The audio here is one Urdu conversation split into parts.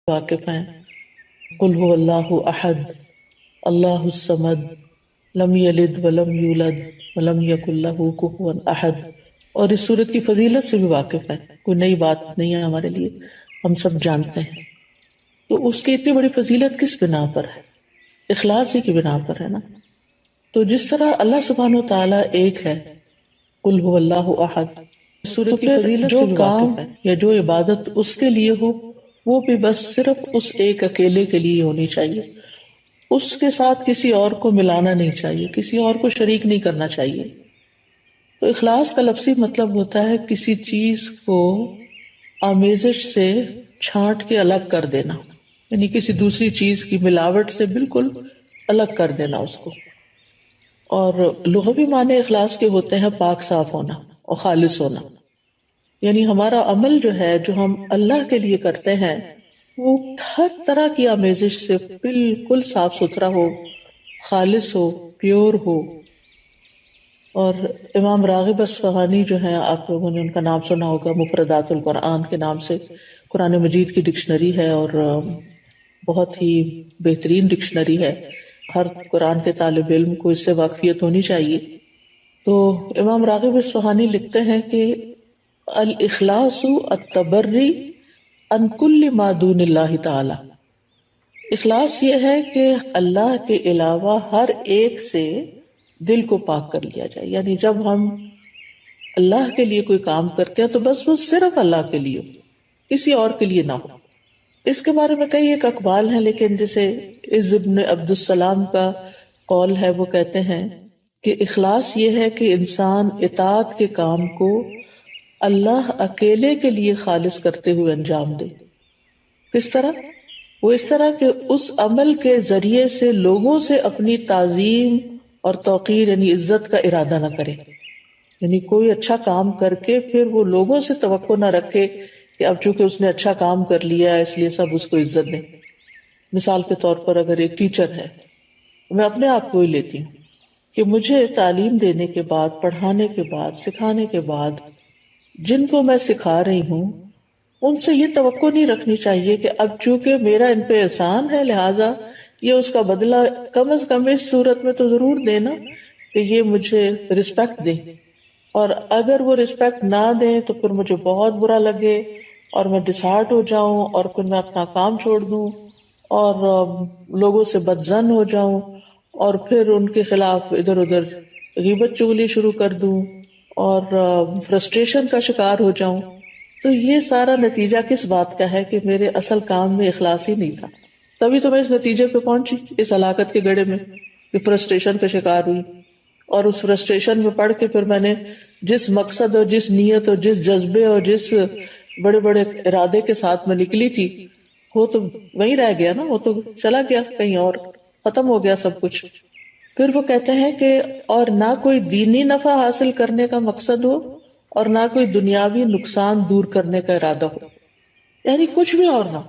واقف ہیں. قل هو اللہ احد اللہ الصمد لم یلد ولم یولد ولم یکن لہ کفوا احد. اور اس صورت کی فضیلت سے بھی واقف ہے، کوئی نئی بات نہیں ہے ہمارے لیے، ہم سب جانتے ہیں. تو اس کی اتنی بڑی فضیلت کس بنا پر ہے؟ اخلاص ہی کی بنا پر ہے نا. تو جس طرح اللہ سبحانہ و تعالیٰ ایک ہے، قل هو اللہ احد، تو پھر جو کام یا جو عبادت اس کے لیے ہو وہ بھی بس صرف اس ایک اکیلے کے لیے ہونی چاہیے، اس کے ساتھ کسی اور کو ملانا نہیں چاہیے، کسی اور کو شریک نہیں کرنا چاہیے. تو اخلاص کا لفظی مطلب ہوتا ہے کسی چیز کو آمیزش سے چھانٹ کے الگ کر دینا، یعنی کسی دوسری چیز کی ملاوٹ سے بالکل الگ کر دینا اس کو. اور لغوی معنی اخلاص کے ہوتے ہیں پاک صاف ہونا اور خالص ہونا، یعنی ہمارا عمل جو ہے جو ہم اللہ کے لیے کرتے ہیں وہ ہر طرح کی آمیزش سے بالکل صاف ستھرا ہو، خالص ہو، پیور ہو. اور امام راغب اصفہانی جو ہیں، آپ لوگوں نے ان کا نام سنا ہوگا، مفردات القرآن کے نام سے قرآن مجید کی ڈکشنری ہے اور بہت ہی بہترین ڈکشنری ہے. ہر قرآن کے طالب علم کو اس سے واقفیت ہونی چاہیے. تو امام راغب اصفہانی لکھتے ہیں کہ الاخلاص التبری عن کل ما دون اللہ تعالی. اخلاص یہ ہے کہ اللہ کے علاوہ ہر ایک سے دل کو پاک کر لیا جائے، یعنی جب ہم اللہ کے لیے کوئی کام کرتے ہیں تو بس وہ صرف اللہ کے لیے ہو، کسی اور کے لیے نہ ہو. اس کے بارے میں کئی ایک اقوال ہیں، لیکن جیسے عز ابن عبد السلام کا قول ہے، وہ کہتے ہیں کہ اخلاص یہ ہے کہ انسان اطاعت کے کام کو اللہ اکیلے کے لیے خالص کرتے ہوئے انجام دے. کس طرح؟ وہ اس طرح کہ اس عمل کے ذریعے سے لوگوں سے اپنی تعظیم اور توقیر یعنی عزت کا ارادہ نہ کرے، یعنی کوئی اچھا کام کر کے پھر وہ لوگوں سے توقع نہ رکھے کہ اب چونکہ اس نے اچھا کام کر لیا ہے اس لیے سب اس کو عزت دیں. مثال کے طور پر اگر ایک ٹیچر ہے، میں اپنے آپ کو ہی لیتی ہوں کہ مجھے تعلیم دینے کے بعد، پڑھانے کے بعد، سکھانے کے بعد جن کو میں سکھا رہی ہوں ان سے یہ توقع نہیں رکھنی چاہیے کہ اب چونکہ میرا ان پہ احسان ہے لہٰذا یہ اس کا بدلہ کم از کم اس صورت میں تو ضرور دینا کہ یہ مجھے رسپیکٹ دیں، اور اگر وہ رسپیکٹ نہ دیں تو پھر مجھے بہت برا لگے اور میں ڈسہارٹ ہو جاؤں اور پھر میں اپنا کام چھوڑ دوں اور لوگوں سے بدظن ہو جاؤں اور پھر ان کے خلاف ادھر ادھر غیبت چغلی شروع کر دوں اور فرسٹریشن کا شکار ہو جاؤں. تو یہ سارا نتیجہ کس بات کا ہے کہ میرے اصل کام میں اخلاص ہی نہیں تھا. تبھی تو میں اس نتیجے پہ پہنچی، اس ہلاکت کے گڑھے میں، کہ فرسٹریشن کا شکار ہوئی اور اس فرسٹریشن میں پڑھ کے پھر میں نے جس مقصد اور جس نیت اور جس جذبے اور جس بڑے بڑے ارادے کے ساتھ میں نکلی تھی وہ تو وہیں رہ گیا نا، وہ تو چلا گیا کہیں اور، ختم ہو گیا سب کچھ. پھر وہ کہتے ہیں کہ اور نہ کوئی دینی نفع حاصل کرنے کا مقصد ہو اور نہ کوئی دنیاوی نقصان دور کرنے کا ارادہ ہو، یعنی کچھ بھی اور نہ،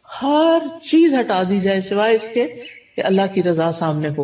ہر چیز ہٹا دی جائے سوائے اس کے کہ اللہ کی رضا سامنے ہو.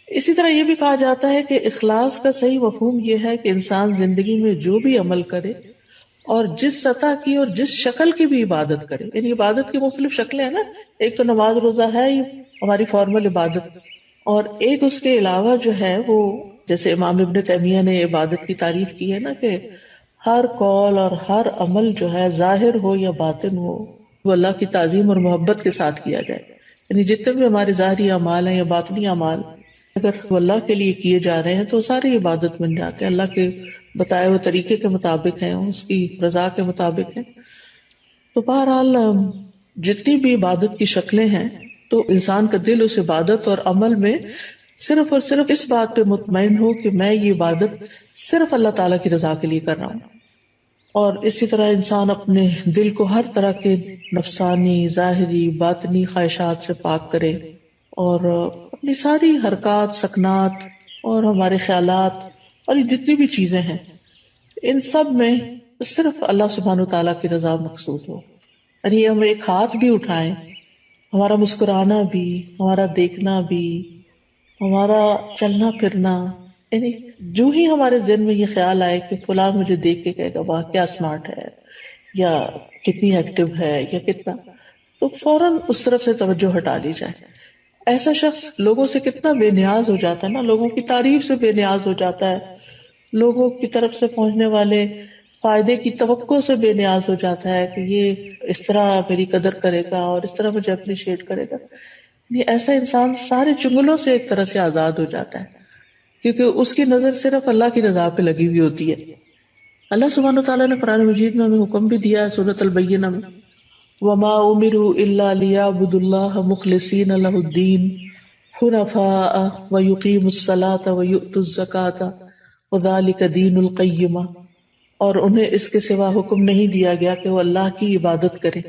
اسی طرح یہ بھی کہا جاتا ہے کہ اخلاص کا صحیح مفہوم یہ ہے کہ انسان زندگی میں جو بھی عمل کرے اور جس سطح کی اور جس شکل کی بھی عبادت کرے، یعنی عبادت کی مختلف شکلیں ہیں نا، ایک تو نماز روزہ ہے ہی ہماری فارمل عبادت، اور ایک اس کے علاوہ جو ہے وہ جیسے امام ابن تیمیہ نے عبادت کی تعریف کی ہے نا کہ ہر قول اور ہر عمل جو ہے ظاہر ہو یا باطن ہو وہ اللہ کی تعظیم اور محبت کے ساتھ کیا جائے. یعنی جتنے بھی ہمارے ظاہری اعمال ہیں یا باطنی اعمال اگر وہ اللہ کے لیے کیے جا رہے ہیں تو ساری عبادت بن جاتے ہیں، اللہ کے بتائے ہوئے طریقے کے مطابق ہیں، اس کی رضا کے مطابق ہیں. تو بہرحال جتنی بھی عبادت کی شکلیں ہیں تو انسان کا دل اس عبادت اور عمل میں صرف اور صرف اس بات پہ مطمئن ہو کہ میں یہ عبادت صرف اللہ تعالیٰ کی رضا کے لیے کر رہا ہوں. اور اسی طرح انسان اپنے دل کو ہر طرح کے نفسانی، ظاہری، باطنی خواہشات سے پاک کرے اور اپنی ساری حرکات، سکنات اور ہمارے خیالات اور یہ جتنی بھی چیزیں ہیں ان سب میں صرف اللہ سبحانہ و تعالیٰ کی رضا مقصود ہو. یعنی ہم ایک ہاتھ بھی اٹھائیں، ہمارا مسکرانا بھی، ہمارا دیکھنا بھی، ہمارا چلنا پھرنا، یعنی جو ہی ہمارے ذہن میں یہ خیال آئے کہ فلاں مجھے دیکھ کے کہے گا واہ کیا اسمارٹ ہے یا کتنی ایکٹیو ہے یا کتنا، تو فوراً اس طرف سے توجہ ہٹا لی جائے. ایسا شخص لوگوں سے کتنا بے نیاز ہو جاتا ہے نا، لوگوں کی تعریف سے بے نیاز ہو جاتا ہے، لوگوں کی طرف سے پہنچنے والے فائدے کی توقع سے بے نیاز ہو جاتا ہے کہ یہ اس طرح میری قدر کرے گا اور اس طرح مجھے اپریشیٹ کرے گا. یہ ایسا انسان سارے چنگلوں سے ایک طرح سے آزاد ہو جاتا ہے، کیونکہ اس کی نظر صرف اللہ کی رضا پہ لگی ہوئی ہوتی ہے. اللہ سبحانہ وتعالیٰ نے قرآن مجید میں ہمیں حکم بھی دیا ہے سورۃ البینہ میں، وَمَا أُمِرُوا إِلَّا لِيَعْبُدُوا اللَّهَ مُخْلِصِينَ لَهُ الدِّينَ حُنَفَاءَ وَيُقِيمُوا الصَّلَاةَ وَيُؤْتُوا الزَّكَاةَ وَذَلِكَ دِينُ الْقَيِّمَةِ. اور انہیں اس کے سوا حکم نہیں دیا گیا کہ وہ اللہ کی عبادت کرے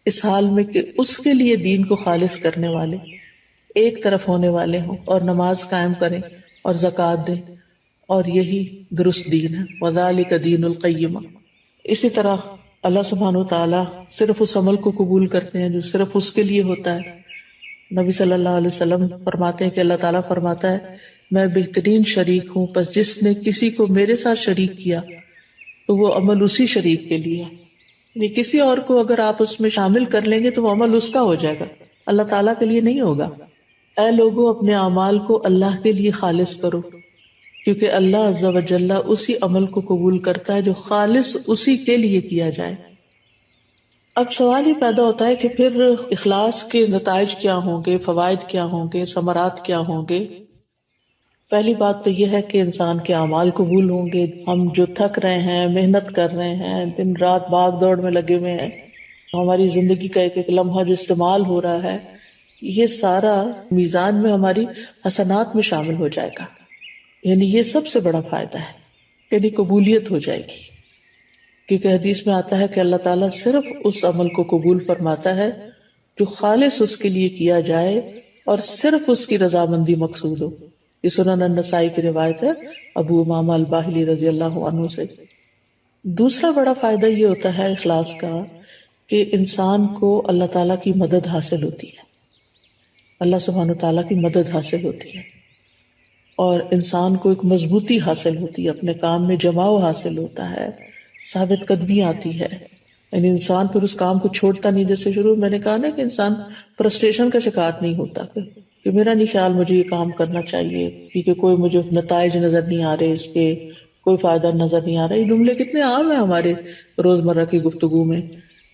اس حال میں کہ اس کے لیے دین کو خالص کرنے والے، ایک طرف ہونے والے ہوں، اور نماز قائم کریں اور زکوٰۃ دیں، اور یہی درست دین ہے. وَذَلِكَ دِينُ الْقَيِّمَةِ. اسی طرح اللہ سبحانہ وتعالیٰ صرف اس عمل کو قبول کرتے ہیں جو صرف اس کے لیے ہوتا ہے. نبی صلی اللہ علیہ وسلم فرماتے ہیں کہ اللہ تعالیٰ فرماتا ہے میں بہترین شریک ہوں، پس جس نے کسی کو میرے ساتھ شریک کیا تو وہ عمل اسی شریک کے لیے ہے. یعنی کسی اور کو اگر آپ اس میں شامل کر لیں گے تو وہ عمل اس کا ہو جائے گا، اللہ تعالیٰ کے لیے نہیں ہوگا. اے لوگوں اپنے اعمال کو اللہ کے لیے خالص کرو، کیونکہ اللہ عز و جل اسی عمل کو قبول کرتا ہے جو خالص اسی کے لیے کیا جائے. اب سوال یہ پیدا ہوتا ہے کہ پھر اخلاص کے نتائج کیا ہوں گے، فوائد کیا ہوں گے، ثمرات کیا ہوں گے؟ پہلی بات تو یہ ہے کہ انسان کے اعمال قبول ہوں گے. ہم جو تھک رہے ہیں، محنت کر رہے ہیں، دن رات بھاگ دوڑ میں لگے ہوئے ہیں، ہماری زندگی کا ایک ایک لمحہ جو استعمال ہو رہا ہے، یہ سارا میزان میں ہماری حسنات میں شامل ہو جائے گا. یعنی یہ سب سے بڑا فائدہ ہے، یعنی قبولیت ہو جائے گی. کیونکہ حدیث میں آتا ہے کہ اللہ تعالیٰ صرف اس عمل کو قبول فرماتا ہے جو خالص اس کے لیے کیا جائے اور صرف اس کی رضامندی مقصود ہو. یہ سنن النسائی کی روایت ہے ابو امامہ الباہلی رضی اللہ عنہ سے. دوسرا بڑا فائدہ یہ ہوتا ہے اخلاص کا کہ انسان کو اللہ تعالیٰ کی مدد حاصل ہوتی ہے، اللہ سبحانہ تعالیٰ کی مدد حاصل ہوتی ہے، اور انسان کو ایک مضبوطی حاصل ہوتی ہے، اپنے کام میں جماؤ حاصل ہوتا ہے، ثابت قدمی آتی ہے. یعنی انسان پھر اس کام کو چھوڑتا نہیں. جیسے شروع میں نے کہا نا کہ انسان فرسٹریشن کا شکار نہیں ہوتا کہ میرا نہیں خیال مجھے یہ کام کرنا چاہیے کیونکہ کوئی مجھے نتائج نظر نہیں آ رہے، اس کے کوئی فائدہ نظر نہیں آ رہا. یہ جملے کتنے عام ہیں ہمارے روزمرہ کی گفتگو میں،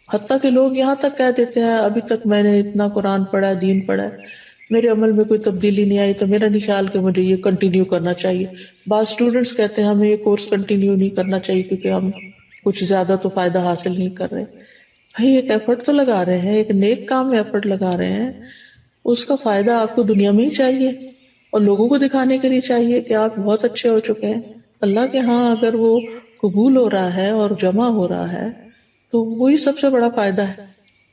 حتیٰ کہ لوگ یہاں تک کہہ دیتے ہیں ابھی تک میں نے اتنا قرآن پڑھا ہے، دین پڑھا ہے، میرے عمل میں کوئی تبدیلی نہیں آئی تو میرا نہیں خیال کہ مجھے یہ کنٹینیو کرنا چاہیے. بعض اسٹوڈینٹس کہتے ہیں ہمیں یہ کورس کنٹینیو نہیں کرنا چاہیے کیونکہ ہم کچھ زیادہ تو فائدہ حاصل نہیں کر رہے. بھائی ایک ایفرٹ تو لگا رہے ہیں، ایک نیک کام میں ایفرٹ لگا رہے ہیں، اس کا فائدہ آپ کو دنیا میں ہی چاہیے اور لوگوں کو دکھانے کے لیے چاہیے کہ آپ بہت اچھے ہو چکے ہیں. اللہ کے ہاں اگر وہ قبول ہو رہا ہے اور جمع ہو رہا ہے تو وہی سب سے بڑا فائدہ ہے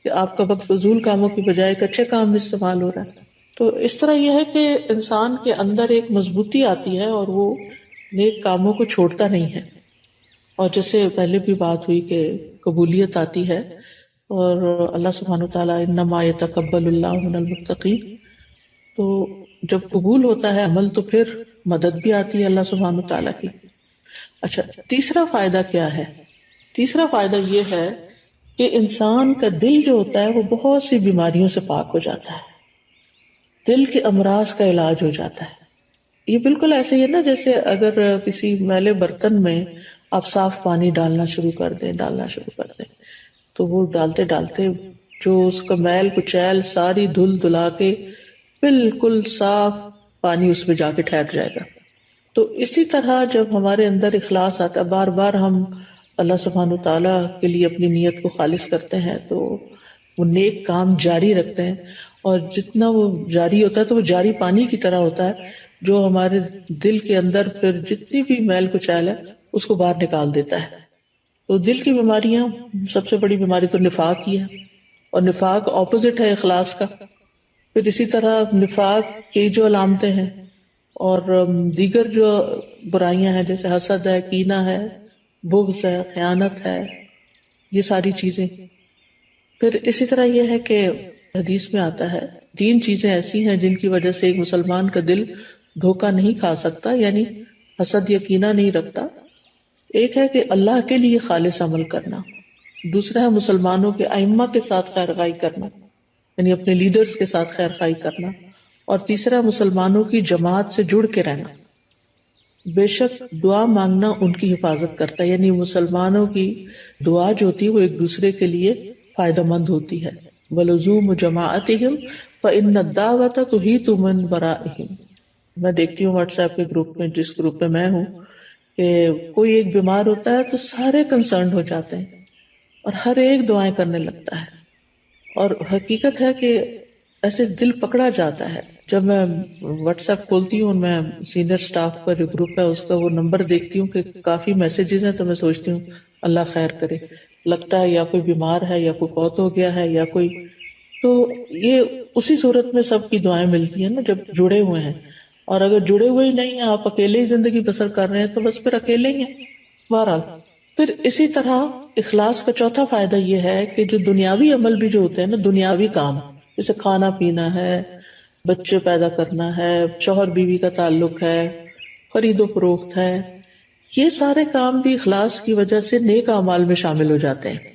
کہ آپ کا وقت فضول کاموں کی بجائے ایک اچھے کام میں استعمال ہو رہا ہے. تو اس طرح یہ ہے کہ انسان کے اندر ایک مضبوطی آتی ہے اور وہ نیک کاموں کو چھوڑتا نہیں ہے. اور جیسے پہلے بھی بات ہوئی کہ قبولیت آتی ہے اور اللہ سبحانہ وتعالیٰ انما یتقبل اللہ من المتقین. تو جب قبول ہوتا ہے عمل تو پھر مدد بھی آتی ہے اللہ سبحانہ وتعالیٰ کی. اچھا، تیسرا فائدہ کیا ہے؟ تیسرا فائدہ یہ ہے کہ انسان کا دل جو ہوتا ہے وہ بہت سی بیماریوں سے پاک ہو جاتا ہے، دل کے امراض کا علاج ہو جاتا ہے. یہ بالکل ایسے ہی ہے نا جیسے اگر کسی میلے برتن میں آپ صاف پانی ڈالنا شروع کر دیں تو وہ ڈالتے ڈالتے جو اس کا میل کچیل ساری دھل دھلا کے بالکل صاف پانی اس میں جا کے ٹھہر جائے گا. تو اسی طرح جب ہمارے اندر اخلاص آتا ہے، بار بار ہم اللہ سبحانہ تعالیٰ کے لیے اپنی نیت کو خالص کرتے ہیں تو وہ نیک کام جاری رکھتے ہیں، اور جتنا وہ جاری ہوتا ہے تو وہ جاری پانی کی طرح ہوتا ہے جو ہمارے دل کے اندر پھر جتنی بھی میل کچیل ہے اس کو باہر نکال دیتا ہے. تو دل کی بیماریاں، سب سے بڑی بیماری تو نفاق کی ہے، اور نفاق اپوزٹ ہے اخلاص کا. پھر اسی طرح نفاق کی جو علامتیں ہیں اور دیگر جو برائیاں ہیں جیسے حسد ہے، کینہ ہے، بغض ہے، خیانت ہے، یہ ساری چیزیں. پھر اسی طرح یہ ہے کہ حدیث میں آتا ہے 3 چیزیں ایسی ہیں جن کی وجہ سے ایک مسلمان کا دل دھوکہ نہیں کھا سکتا، یعنی حسد یا کینہ نہیں رکھتا. ایک ہے کہ اللہ کے لیے خالص عمل کرنا، دوسرا ہے مسلمانوں کے ائمہ کے ساتھ خیر خواہی کرنا، یعنی اپنے لیڈرز کے ساتھ خیر خواہی کرنا، اور تیسرا مسلمانوں کی جماعت سے جڑ کے رہنا۔ بے شک دعا مانگنا ان کی حفاظت کرتا ہے، یعنی مسلمانوں کی دعا جو ہوتی ہے وہ ایک دوسرے کے لیے فائدہ مند ہوتی ہے۔ وَلُزُومُ جَمَاعَتِهِمْ فَإِنَّ الدَّعْوَةَ تُحِيطُ مِن وَرَائِهِمْ۔ میں دیکھتی ہوں واٹس ایپ کے گروپ میں، جس گروپ میں میں ہوں، کہ کوئی ایک بیمار ہوتا ہے تو سارے کنسرنڈ ہو جاتے ہیں اور ہر ایک دعائیں کرنے لگتا ہے، اور حقیقت ہے کہ ایسے دل پکڑا جاتا ہے۔ جب میں واٹس ایپ کھولتی ہوں، میں سینئر سٹاف کا جو گروپ ہے اس کا وہ نمبر دیکھتی ہوں کہ کافی میسیجز ہیں، تو میں سوچتی ہوں اللہ خیر کرے، لگتا ہے یا کوئی بیمار ہے یا کوئی فوت ہو گیا ہے یا کوئی، تو یہ اسی صورت میں سب کی دعائیں ملتی ہیں نا جب جڑے ہوئے ہیں، اور اگر جڑے ہوئے ہی نہیں ہیں، آپ اکیلے ہی زندگی بسر کر رہے ہیں تو بس پھر اکیلے ہی ہیں بہرحال۔ پھر اسی طرح اخلاص کا چوتھا فائدہ یہ ہے کہ جو دنیاوی عمل بھی جو ہوتے ہیں نا، دنیاوی کام جیسے کھانا پینا ہے، بچے پیدا کرنا ہے، شوہر بیوی کا تعلق ہے، خرید و فروخت ہے، یہ سارے کام بھی اخلاص کی وجہ سے نیک اعمال میں شامل ہو جاتے ہیں۔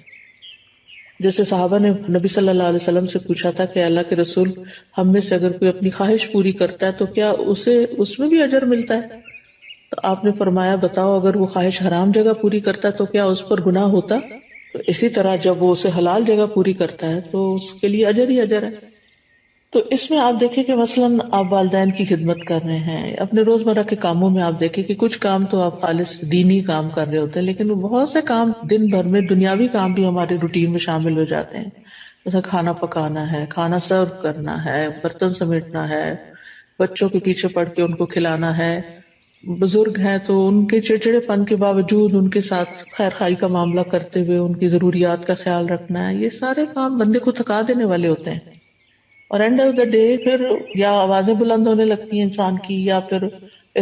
جیسے صحابہ نے نبی صلی اللہ علیہ وسلم سے پوچھا تھا کہ اللہ کے رسول، ہم میں سے اگر کوئی اپنی خواہش پوری کرتا ہے تو کیا اسے اس میں بھی اجر ملتا ہے؟ تو آپ نے فرمایا بتاؤ، اگر وہ خواہش حرام جگہ پوری کرتا ہے تو کیا اس پر گناہ ہوتا؟ تو اسی طرح جب وہ اسے حلال جگہ پوری کرتا ہے تو اس کے لیے اجر ہی اجر ہے۔ تو اس میں آپ دیکھیں کہ مثلاً آپ والدین کی خدمت کر رہے ہیں، اپنے روزمرہ کے کاموں میں آپ دیکھیں کہ کچھ کام تو آپ خالص دینی کام کر رہے ہوتے ہیں، لیکن بہت سے کام دن بھر میں دنیاوی کام بھی ہمارے روٹین میں شامل ہو جاتے ہیں، جیسے کھانا پکانا ہے، کھانا سرو کرنا ہے، برتن سمیٹنا ہے، بچوں کے پیچھے پڑ کے ان کو کھلانا ہے، بزرگ ہیں تو ان کے چڑچڑے پن کے باوجود ان کے ساتھ خیر خائی کا معاملہ کرتے ہوئے ان کی ضروریات کا خیال رکھنا ہے، یہ سارے کام بندے کو تھکا دینے والے ہوتے ہیں، اور اینڈ آف دا ڈے پھر یا آوازیں بلند ہونے لگتی ہیں انسان کی، یا پھر